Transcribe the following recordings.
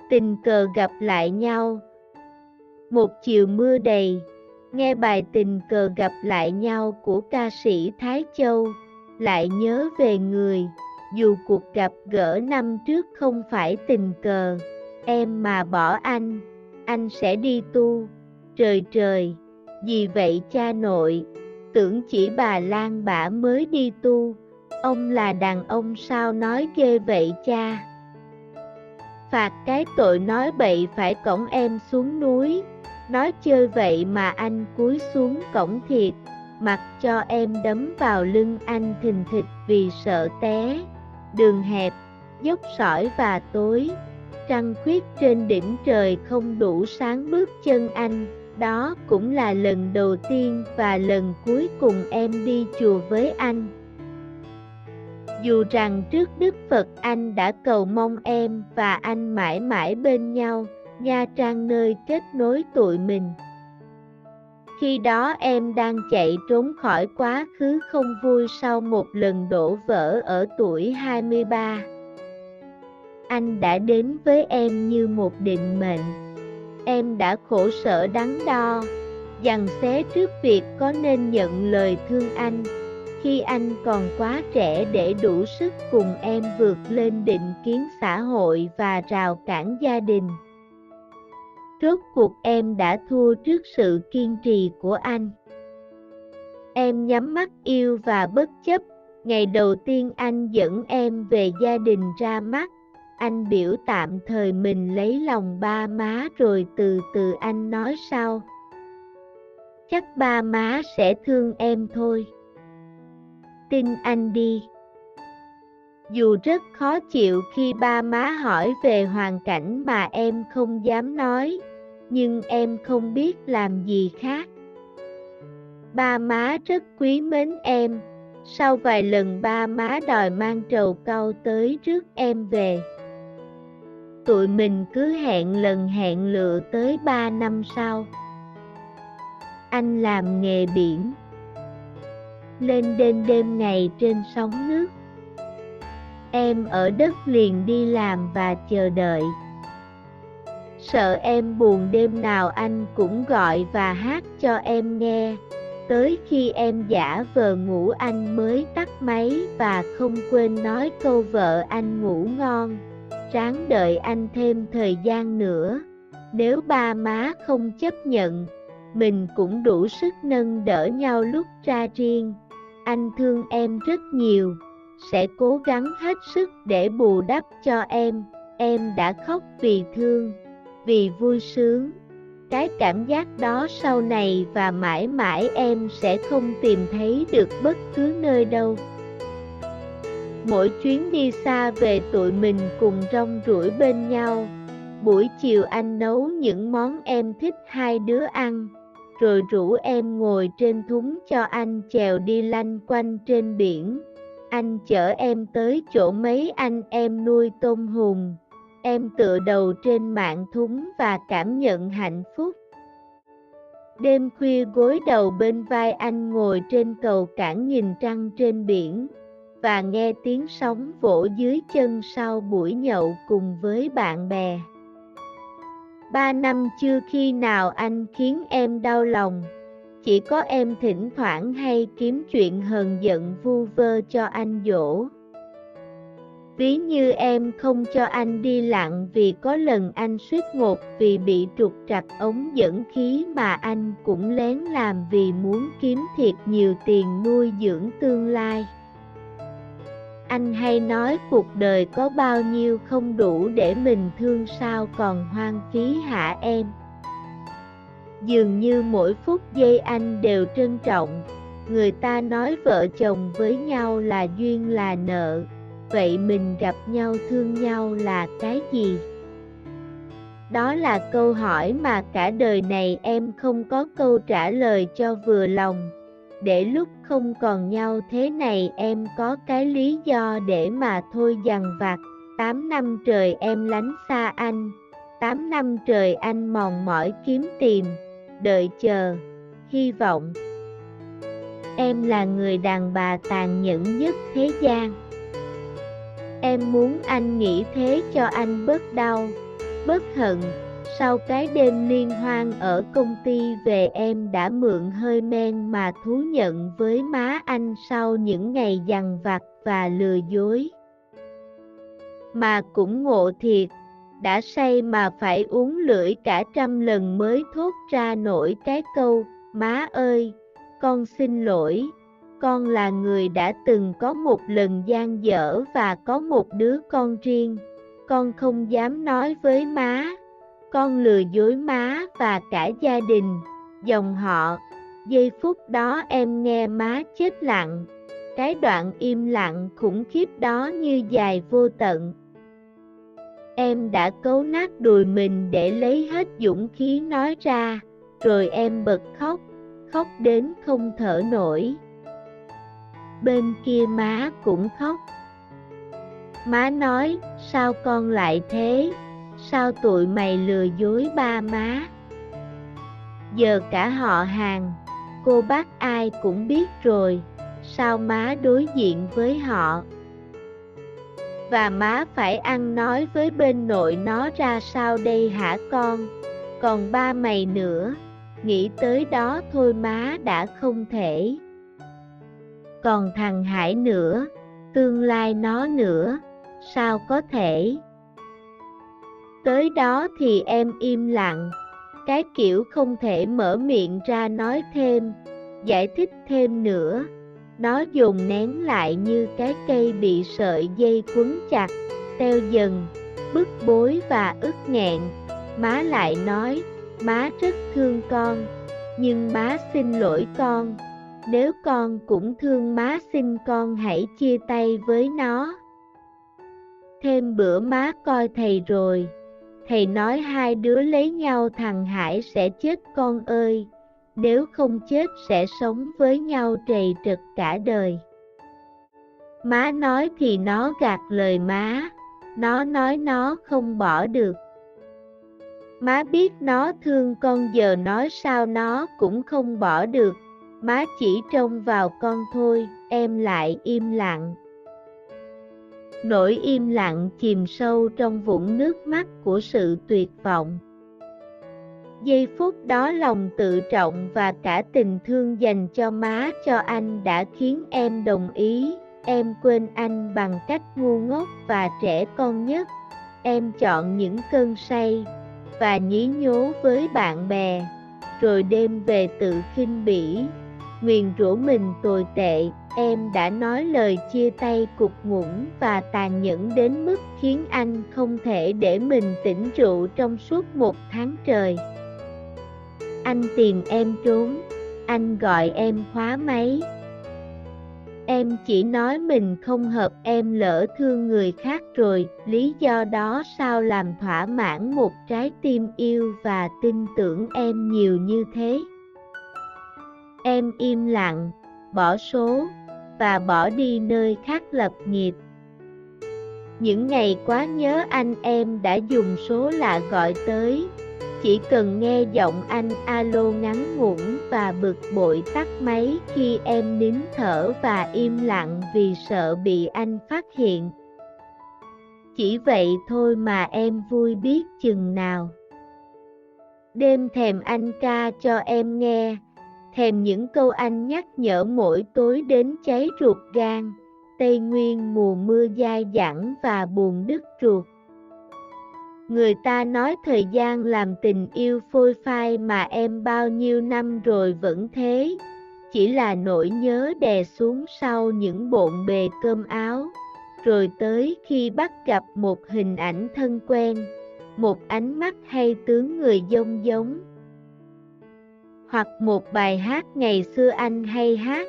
Tình cờ gặp lại nhau. Một chiều mưa đầy, nghe bài Tình cờ gặp lại nhau của ca sĩ Thái Châu, lại nhớ về người, dù cuộc gặp gỡ năm trước không phải tình cờ, em mà bỏ anh sẽ đi tu, trời trời, gì vậy cha nội, tưởng chỉ bà Lan bả mới đi tu, ông là đàn ông sao nói ghê vậy cha. Phạt cái tội nói bậy phải cõng em xuống núi, nói chơi vậy mà anh cúi xuống cõng thiệt, mặc cho em đấm vào lưng anh thình thịch vì sợ té. Đường hẹp, dốc sỏi và tối, trăng khuyết trên đỉnh trời không đủ sáng bước chân anh. Đó cũng là lần đầu tiên và lần cuối cùng em đi chùa với anh. Dù rằng trước Đức Phật anh đã cầu mong em và anh mãi mãi bên nhau, Nha Trang nơi kết nối tụi mình. Khi đó em đang chạy trốn khỏi quá khứ không vui sau một lần đổ vỡ ở tuổi 23. Anh đã đến với em như một định mệnh. Em đã khổ sở đắn đo, giằng xé trước việc có nên nhận lời thương anh, khi anh còn quá trẻ để đủ sức cùng em vượt lên định kiến xã hội và rào cản gia đình. Rốt cuộc em đã thua trước sự kiên trì của anh. Em nhắm mắt yêu và bất chấp. Ngày đầu tiên anh dẫn em về gia đình ra mắt, anh biểu tạm thời mình lấy lòng ba má rồi từ từ anh nói sau. Chắc ba má sẽ thương em thôi. Tin anh đi. Dù rất khó chịu khi ba má hỏi về hoàn cảnh mà em không dám nói, nhưng em không biết làm gì khác. Ba má rất quý mến em. Sau vài lần ba má đòi mang trầu cau tới rước em về, tụi mình cứ hẹn lần hẹn lựa tới 3 năm sau. Anh làm nghề biển, lên đêm ngày trên sóng nước. Em ở đất liền đi làm và chờ đợi. Sợ em buồn đêm nào anh cũng gọi và hát cho em nghe. Tới khi em giả vờ ngủ anh mới tắt máy và không quên nói câu vợ anh ngủ ngon. Ráng đợi anh thêm thời gian nữa. Nếu ba má không chấp nhận, mình cũng đủ sức nâng đỡ nhau lúc ra riêng. Anh thương em rất nhiều, sẽ cố gắng hết sức để bù đắp cho em. Em đã khóc vì thương, vì vui sướng. Cái cảm giác đó sau này và mãi mãi em sẽ không tìm thấy được bất cứ nơi đâu. Mỗi chuyến đi xa về tụi mình cùng rong ruổi bên nhau. Buổi chiều anh nấu những món em thích hai đứa ăn, rồi rủ em ngồi trên thúng cho anh chèo đi lanh quanh trên biển. Anh chở em tới chỗ mấy anh em nuôi tôm hùm. Em tựa đầu trên mạn thúng và cảm nhận hạnh phúc. Đêm khuya gối đầu bên vai anh ngồi trên cầu cảng nhìn trăng trên biển, và nghe tiếng sóng vỗ dưới chân sau buổi nhậu cùng với bạn bè. 3 năm chưa khi nào anh khiến em đau lòng, chỉ có em thỉnh thoảng hay kiếm chuyện hờn giận vu vơ cho anh dỗ. Ví như em không cho anh đi lặn vì có lần anh suýt ngột vì bị trục trặc ống dẫn khí mà anh cũng lén làm vì muốn kiếm thiệt nhiều tiền nuôi dưỡng tương lai. Anh hay nói cuộc đời có bao nhiêu không đủ để mình thương sao còn hoang phí hả em. Dường như mỗi phút giây anh đều trân trọng. Người ta nói vợ chồng với nhau là duyên là nợ. Vậy mình gặp nhau thương nhau là cái gì? Đó là câu hỏi mà cả đời này em không có câu trả lời cho vừa lòng. Để lúc không còn nhau thế này em có cái lý do để mà thôi dằn vặt. 8 năm trời em lánh xa anh, 8 năm trời anh mòn mỏi kiếm tìm, đợi chờ, hy vọng. Em là người đàn bà tàn nhẫn nhất thế gian. Em muốn anh nghĩ thế cho anh bớt đau. Bất hận, sau cái đêm liên hoan ở công ty về em đã mượn hơi men mà thú nhận với má anh sau những ngày dằn vặt và lừa dối. Mà cũng ngộ thiệt, đã say mà phải uống lưỡi cả 100 lần mới thốt ra nổi cái câu, má ơi, con xin lỗi, con là người đã từng có một lần dang dở và có một đứa con riêng, con không dám nói với má, con lừa dối má và cả gia đình, dòng họ. Giây phút đó em nghe má chết lặng, cái đoạn im lặng khủng khiếp đó như dài vô tận. Em đã cấu nát đùi mình để lấy hết dũng khí nói ra, rồi em bật khóc, khóc đến không thở nổi. Bên kia má cũng khóc. Má nói, sao con lại thế? Sao tụi mày lừa dối ba má? Giờ cả họ hàng, cô bác ai cũng biết rồi, sao má đối diện với họ? Và má phải ăn nói với bên nội nó ra sao đây hả con? Còn ba mày nữa, nghĩ tới đó thôi má đã không thể. Còn thằng Hải nữa, tương lai nó nữa, sao có thể? Tới đó thì em im lặng, cái kiểu không thể mở miệng ra nói thêm, giải thích thêm nữa. Nó dồn nén lại như cái cây bị sợi dây quấn chặt, teo dần, bức bối và ức nghẹn. Má lại nói, má rất thương con, nhưng má xin lỗi con. Nếu con cũng thương má xin con hãy chia tay với nó. Thêm bữa má coi thầy rồi, thầy nói hai đứa lấy nhau thằng Hải sẽ chết con ơi, nếu không chết sẽ sống với nhau trầy trật cả đời. Má nói thì nó gạt lời má, nó nói nó không bỏ được. Má biết nó thương con giờ nói sao nó cũng không bỏ được, má chỉ trông vào con thôi, em lại im lặng. Nỗi im lặng chìm sâu trong vũng nước mắt của sự tuyệt vọng. Giây phút đó lòng tự trọng và cả tình thương dành cho má cho anh đã khiến em đồng ý. Em quên anh bằng cách ngu ngốc và trẻ con nhất. Em chọn những cơn say và nhí nhố với bạn bè, rồi đêm về tự khinh bỉ, nguyền rủa mình tồi tệ. Em đã nói lời chia tay cục ngủn và tàn nhẫn đến mức khiến anh không thể để mình tỉnh rượu trong suốt 1 tháng trời. Anh tìm em trốn, anh gọi em khóa máy. Em chỉ nói mình không hợp, em lỡ thương người khác rồi, lý do đó sao làm thỏa mãn một trái tim yêu và tin tưởng em nhiều như thế. Em im lặng, bỏ số, và bỏ đi nơi khác lập nghiệp. Những ngày quá nhớ anh em đã dùng số lạ gọi tới, chỉ cần nghe giọng anh alo ngắn ngủn và bực bội tắt máy khi em nín thở và im lặng vì sợ bị anh phát hiện. Chỉ vậy thôi mà em vui biết chừng nào. Đêm thèm anh ca cho em nghe, thèm những câu anh nhắc nhở mỗi tối đến cháy ruột gan. Tây Nguyên mùa mưa dai dẳng và buồn đứt ruột. Người ta nói thời gian làm tình yêu phôi phai mà em bao nhiêu năm rồi vẫn thế, chỉ là nỗi nhớ đè xuống sau những bộn bề cơm áo, rồi tới khi bắt gặp một hình ảnh thân quen, một ánh mắt hay tướng người giống giống, hoặc một bài hát ngày xưa anh hay hát,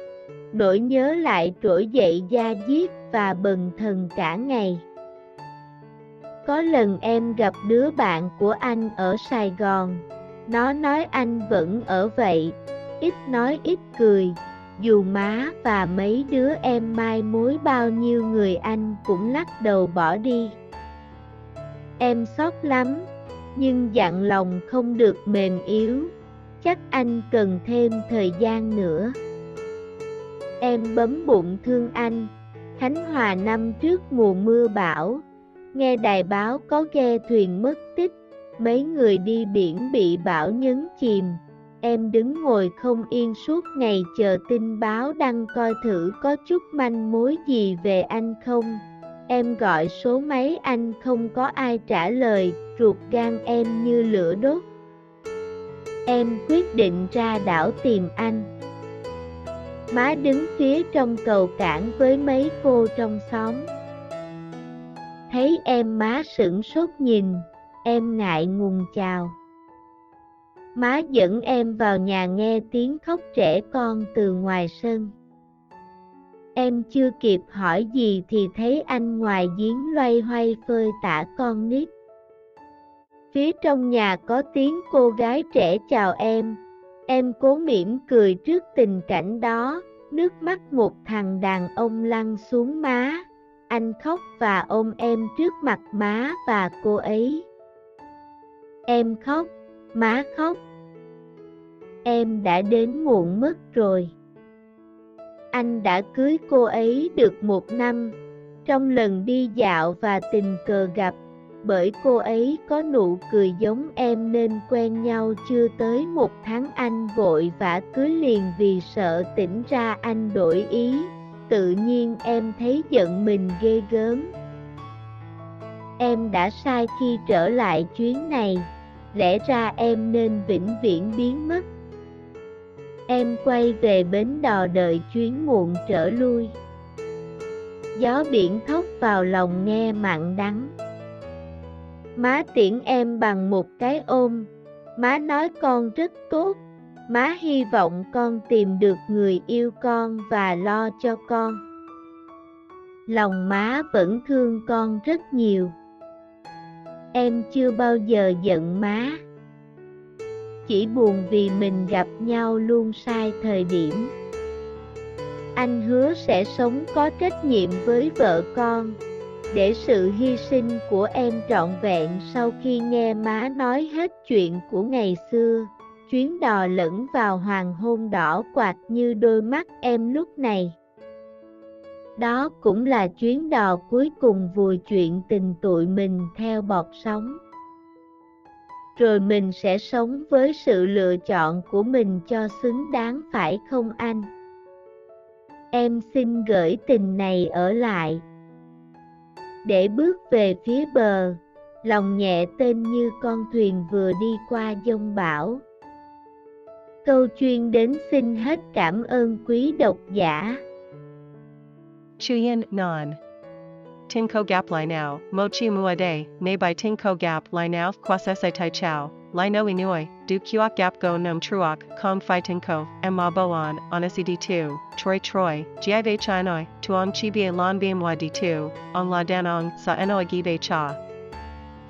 nỗi nhớ lại trỗi dậy da diết và bần thần cả ngày. Có lần em gặp đứa bạn của anh ở Sài Gòn, nó nói anh vẫn ở vậy, ít nói ít cười, dù má và mấy đứa em mai mối bao nhiêu người anh cũng lắc đầu bỏ đi. Em xót lắm, nhưng dặn lòng không được mềm yếu, chắc anh cần thêm thời gian nữa. Em bấm bụng thương anh. Khánh Hòa năm trước mùa mưa bão, nghe đài báo có ghe thuyền mất tích, mấy người đi biển bị bão nhấn chìm. Em đứng ngồi không yên suốt ngày chờ tin báo đăng coi thử có chút manh mối gì về anh không. Em gọi số máy anh không có ai trả lời, ruột gan em như lửa đốt. Em quyết định ra đảo tìm anh. Má đứng phía trong cầu cảng với mấy cô trong xóm. Thấy em má sửng sốt nhìn, em ngại ngùng chào. Má dẫn em vào nhà nghe tiếng khóc trẻ con từ ngoài sân. Em chưa kịp hỏi gì thì thấy anh ngoài giếng loay hoay phơi tả con nít. Phía trong nhà có tiếng cô gái trẻ chào em cố mỉm cười trước tình cảnh đó, nước mắt một thằng đàn ông lăn xuống má. Anh khóc và ôm em trước mặt má và cô ấy. Em khóc, má khóc. Em đã đến muộn mất rồi. Anh đã cưới cô ấy được 1 năm. Trong lần đi dạo và tình cờ gặp, bởi cô ấy có nụ cười giống em nên quen nhau chưa tới 1 tháng anh vội vã cưới liền vì sợ tỉnh ra anh đổi ý. Tự nhiên em thấy giận mình ghê gớm. Em đã sai khi trở lại chuyến này, lẽ ra em nên vĩnh viễn biến mất. Em quay về bến đò đợi chuyến muộn trở lui. Gió biển thốc vào lòng nghe mặn đắng. Má tiễn em bằng một cái ôm. Má nói con rất tốt. Má hy vọng con tìm được người yêu con và lo cho con. Lòng má vẫn thương con rất nhiều. Em chưa bao giờ giận má. Chỉ buồn vì mình gặp nhau luôn sai thời điểm. Anh hứa sẽ sống có trách nhiệm với vợ con, để sự hy sinh của em trọn vẹn. Sau khi nghe má nói hết chuyện của ngày xưa, chuyến đò lẫn vào hoàng hôn đỏ quạt như đôi mắt em lúc này. Đó cũng là chuyến đò cuối cùng vùi chuyện tình tụi mình theo bọt sóng. Rồi mình sẽ sống với sự lựa chọn của mình cho xứng đáng, phải không anh? Em xin gửi tình này ở lại. Để bước về phía bờ, lòng nhẹ tên như con thuyền vừa đi qua giông bão. Câu chuyên đến xin hết cảm ơn quý độc giả. Chuyen non. Tinko gap lai now, mochi muade, ne by tinko gap lai now, kwasesai tai chao, lai no inui, du kuak gap go nom truak, kong fi tinko, ma boan, onacd 2, Troy, give chinoi, tuong chibie lon bmyd 2, on la danong, sa enoi gibe cha.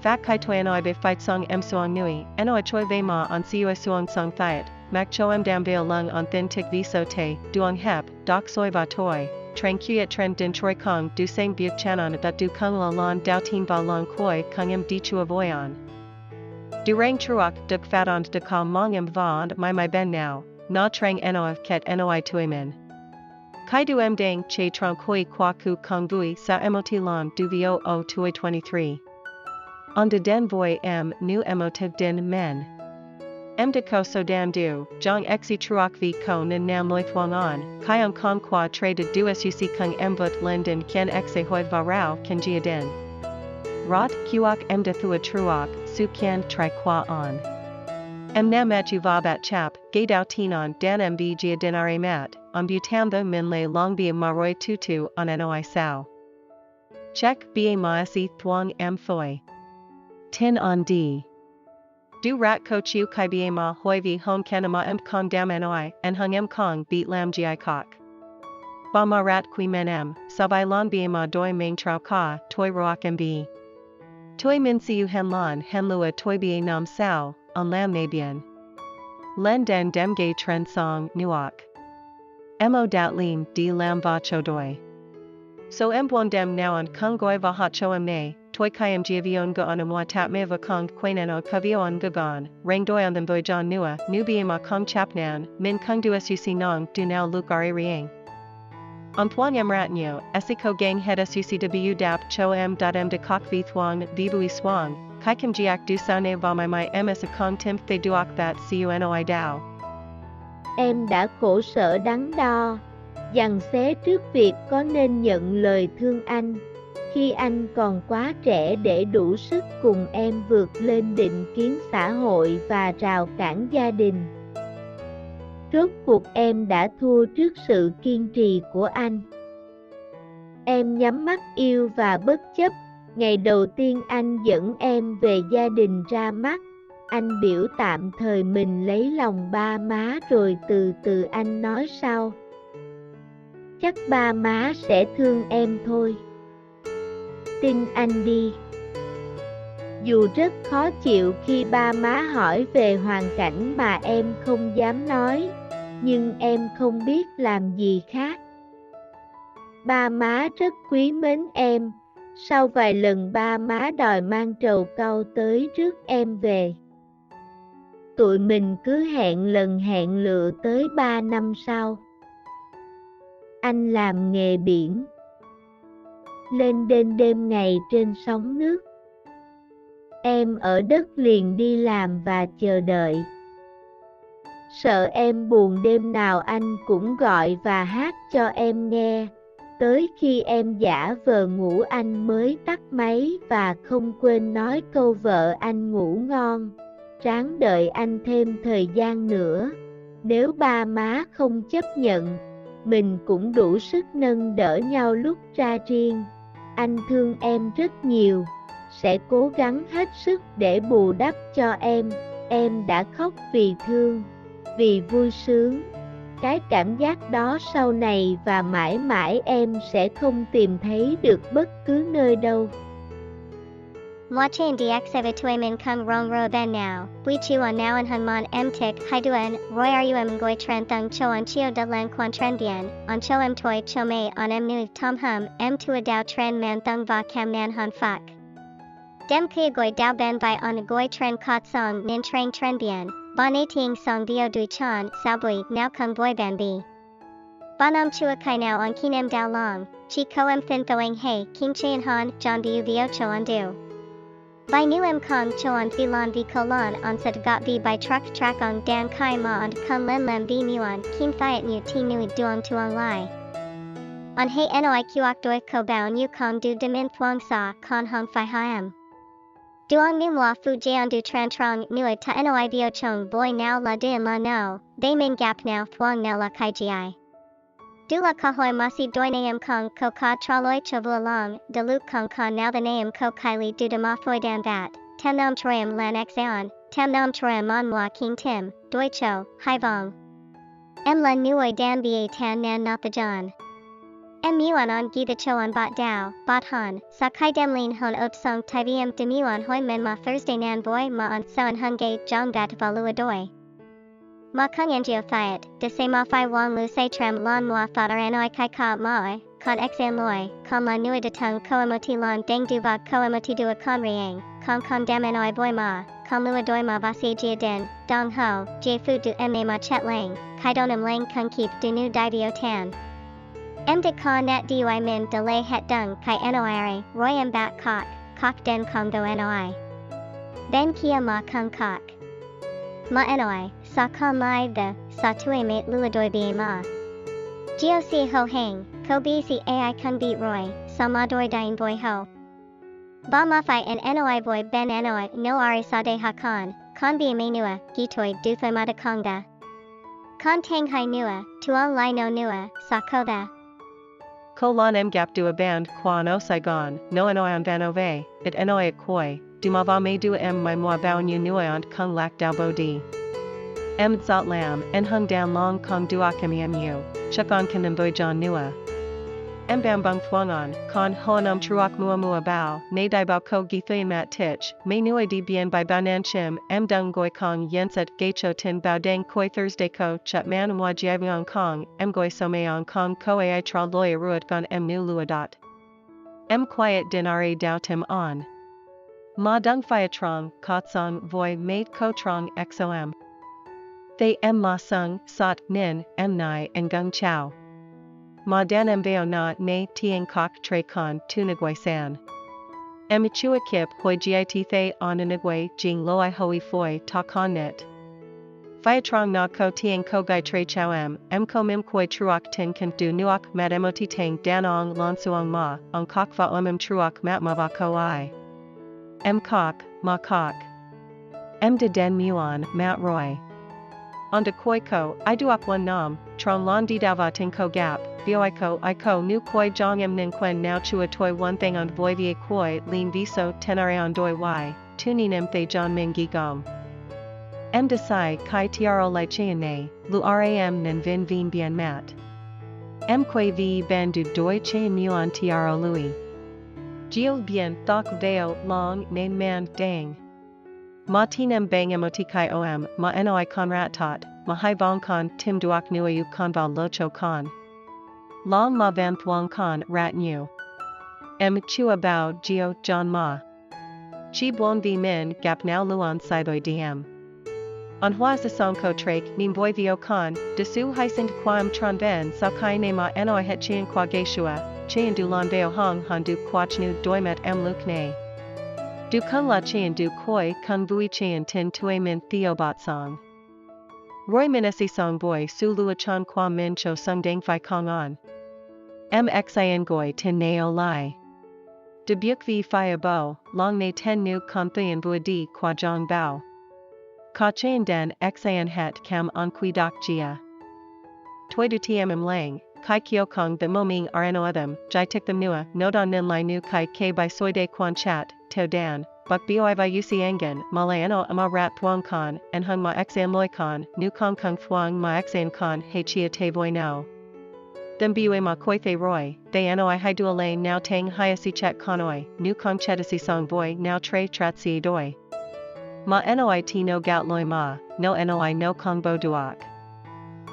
Fak kai tuanoi be fight song suong nui, enoi choi ve ma on sioi suong song thiet, mak cho dam veo lung on thin tik viso te, duong hep, dok soi va toi. Tranquiet trend din troi kong du sang buc chanon that du kung la lon dao tin va long koi kung di chua voyon. Du rang truok duk faton de ka mong va and my ben now, na trang enof ket noi tuimen. Kai du dang che tron koi kwa ku kong vui sa mot lon du vo o tuoi 23. On de den voi nu emotive din men. De ko so dan du, jong exi truok vi ko nin nam loi thuang on, kaiong kong kwa traded du suc kung vut linden kien exe hoi va rao kan jia din. Rot kuok de thua truok, su kien tri kwa on. Nam at ju va bat chap, gay dao tinon dan mb jia din are mat, on butam the min lay long bia maroi tutu on noi sao. Check ba maasi thuang foi. Tin on d. Du rat ko chiu kai bia ma hoi vi hon kanama kong dam noi, and hung kong beat lam gi kok. Ba ma rat kui men sabai lon bia ma doi main trao ka, toi roak mb. Toi min siu hen lua toi bia nam sao, on lam nabian. Len den dem gay tren song, nuok. Mo dat lin di lam va cho doi. So buon dem now on kung goi va ha cho ne, toi kayam giavion go on moi tap me va kong queneno kavio on gagon, rang doi on them voi john nua, nu ma kong chapnan, min kung du suc nong du now lukari riang. On thuang ratnyo, esiko gang head sucw dap cho de kok vi thuang, vivui swang, kai kim giak du sao ne va mai em is a kong tim they duok that cunoi dao. Em đã khổ sở đắn đo, giằng xé trước việc có nên nhận lời thương anh, khi anh còn quá trẻ để đủ sức cùng em vượt lên định kiến xã hội và rào cản gia đình. Rốt cuộc em đã thua trước sự kiên trì của anh. Em nhắm mắt yêu và bất chấp. Ngày đầu tiên anh dẫn em về gia đình ra mắt, anh biểu tạm thời mình lấy lòng ba má rồi từ từ anh nói sau. Chắc ba má sẽ thương em thôi. Tin anh đi. Dù rất khó chịu khi ba má hỏi về hoàn cảnh mà em không dám nói, nhưng em không biết làm gì khác. Ba má rất quý mến em. Sau vài lần ba má đòi mang trầu cau tới rước em về. Tụi mình cứ hẹn lần hẹn lựa tới 3 năm sau. Anh làm nghề biển, lên đêm ngày trên sóng nước. Em ở đất liền đi làm và chờ đợi. Sợ em buồn đêm nào anh cũng gọi và hát cho em nghe. Tới khi em giả vờ ngủ anh mới tắt máy và không quên nói câu vợ anh ngủ ngon. Ráng đợi anh thêm thời gian nữa. Nếu ba má không chấp nhận, mình cũng đủ sức nâng đỡ nhau lúc ra riêng. Anh thương em rất nhiều, sẽ cố gắng hết sức để bù đắp cho em đã khóc vì thương, vì vui sướng. Cái cảm giác đó sau này và mãi mãi em sẽ không tìm thấy được bất cứ nơi đâu. Moi chain dx tue min kung rong ro ben now, bui chuan now en hun mon em tik hai duen, roy rum goi tran thung cho on chio de lan quan tran bien, on cho em toi cho me on em nu tom hum, em tua dao tran man thung va cam nan hun fuck. Dem kia goi dao ben by on goi tran kot song nin trang tran bien, bon a ting song dio du chan, sao bui, now kung boy ban bi. Bonam chua kai now on kinem dao long, chi ko em thin throwing hey, kim chain han, john bu vio cho on do. By new em kong choan filon vi kolon on set got vi by truck track on dan kai ma on kun len lem vi muon kim thiet nu ti nui duong tuong lai. On hey noi kuok doi ko bao nu kong du demin thuong sa kon hong fi ham. Duong nu mwa fu jian du tran trong nui ta noi vio chong boy now la din la no, they min gap now thuong now la kai gi. Du la kahoi masi doi naam kong ko ka traloi chavu long, de luk kong ka now the naam ko kylie du de mathoi dan that, tam nam troyam lan exeon, tam nam troyam mon moi king tim, doi cho, hai vong. Em la nuoi dan ba tan nan not the john. Em muon on gi the cho on bot dao, bot han, sa kai dem lin hon op song tai vm de muon hoi men ma Thursday nan boy ma on so en hunge jong that valua doi. Ma kung engio thiet, de se ma fi wang lu se trem lon moi thot ar anoi kai ka mai, con exan loi, con la nui de tung koemoti lon deng du va koemoti du a con riang, con dem anoi boy ma, con lua doi ma va se jia den, dong ho, jie fu du em ma chet lang, kai donam lang kung keep du nu di vio tan. Em de con net dui min de lay het dung kai anoi roy em bat kok den kong do anoi. Then kia ma kung kok. Ma anoi, sa con lai the, sa tue mate lua doi bi ma. Gio si ho hang, ko bi si ai kung beat roy, sa ma doi dine boy ho. Ba ma fi en anoi boy ben anoi no ari sa de ha con bi menua, gitoi du thoi ma de kongda. Con tang hai nua, tuong lai no nua, sa ko da. Ko lon em gap du a band qua no Saigon, no anoi on van ove, it anoi at koi, du ma va me du em my moi bao nu nuoi kung lak dao bo di. Em zot lam, en hung down long kong duak mu, chuk on kan boy john nua. Em bam bung thuang on, con hoanum truak mua bao, na dai bao ko gi thuyen mat tich, me nuoi di bien by bao nan chim, em dung goi kong yenset gacho tin bao dang koi Thursday ko chut man moi jiaviong kong, em goi so ong kong ko ai tral loya ruat gon em nu lua dot. Em quiet din ra dao tim on. Ma dung fia trong, kotsong voi mate ko trong xom. They em ma sung, sot, nin, em nai and gung chow. Ma dan em veo na ne tieng kok tre con tunagoi san. Chua kip hoi git thay on anigwe jing loi hoi foi ta con nit. Phia trong na ko tiang ko gai tre chow ko mim koi truok tin kan du nuok mat mot tang dan ong lon suong ma, ong kok va truok mat ma va ko I. Kok, ma kok. De den muon, mat roy. On de koi ko, I duok one nam, trong lon di dava tin ko gap, I ko nu koi jong nin quen now chua toi one thing on voi vie koi lean viso tenare on doi y, tunin thay john ming gi gom. Desai kai tiaro lai chien ne, lu ram nen vin vien bien mat. Quay vi ban du doi chien muon tiaro lui. Gil bien thok veo long ne man dang. Ma tinem bang emotikai ma noi con rat tot, ma hai vong con tim duok nuayu con val locho con. Long ma van thuong con rat nu. Chua bao geo john ma. Chi buon vi min gap now luon sidoi diem. On hua sa song ko trake nim voi vio con, desu hysend quam tron ven sa kai ne ma noi het chien qua geishua, chien du lon veo hong han du quach nu doimet luk ne. Du kung la chien du koi kung vui chien tin tue min theobot song. Roy minesi song boy su lua chan qua min cho sung dang fi kong on. Xin goi tin neo lai. De buk vi fi abo, long ne ten nu con thuyen bua di qua jong bao. Ka chen den xin het cam on qui doc gia. Toi du tiem lang, kai kio kong the moming rno adam, jai tik them nua, nodon nin lai nu kai ke by soy de quan chat, teo dan, buk boi vi uc engen, malayano ama rat thuong con, and hung ma xan loi con, nu kong kung thuong ma xan con he chia te voi no. Them bue ma koi the roy, they anoi hai du lane now tang hiasi chet conoi, nu kong chetasi song boy now tre tratsi doi. Ma noi ti no gout loi ma, no noi no kong bo duok.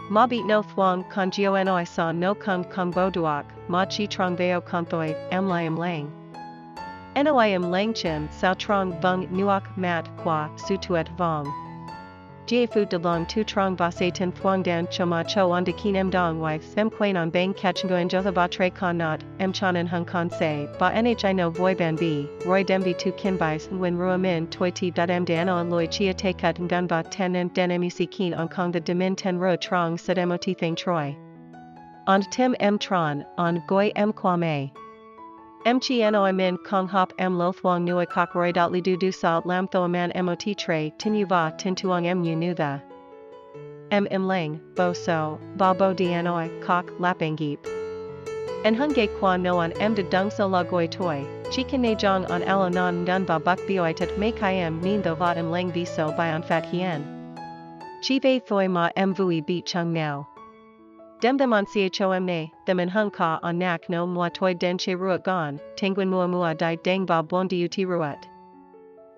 Ma beat no thuong con geo noi sa no kong bo duok, ma chi trong veo con thoi, lai lang. Noi lang chim sao trong vung nuok mat qua su tuet vong. Jie fu de long tu trong va se tin thuong dan cho ma cho on de kin dong wife quain on bang catch ngoen jotha ba tre con not, chan en hung con se, ba nhi no voi ban bi, roy dembi tu kin bais when rua min toi ti dam dano loi chia te cut ngun ba ten en den mec keen on kong the demin ten ro trong sed mot thing troi. On tim tron, on goi kwame. Chi noi min kong hop lo thuong nuoi kok roy dot li du sa lam tho man mot tre tin yu va tin tuong u nu the. Lang, bo so, ba bo di noi kok lapang geep. En hung ge kwa no on de dung so la goi toi, chi kan ne jong on alo non dun va buk boi tat me kai nin tho va lang vi so by on fat hien. Chi ve thoi ma vui beat chung now. Dem them on chom ne, them en hung ka on nak no mua toi den che ruat gon, tanguin mua di dang ba bon di uti ruat.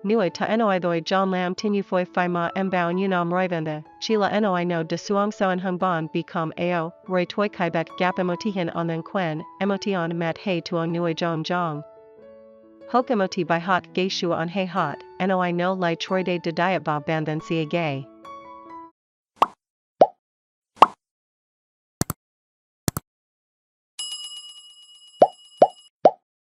Nui ta noi thoi john lam tinu foi fi ma bao unam roivende, chila noi no de suong so en hung bon become ao, roy toi kai bet gap emotihin on then quen, emotion mat hey tuong nui jong. Hok emoti by hot gay shua on hey hot, noi no lai troide de diet ba ban then si gay.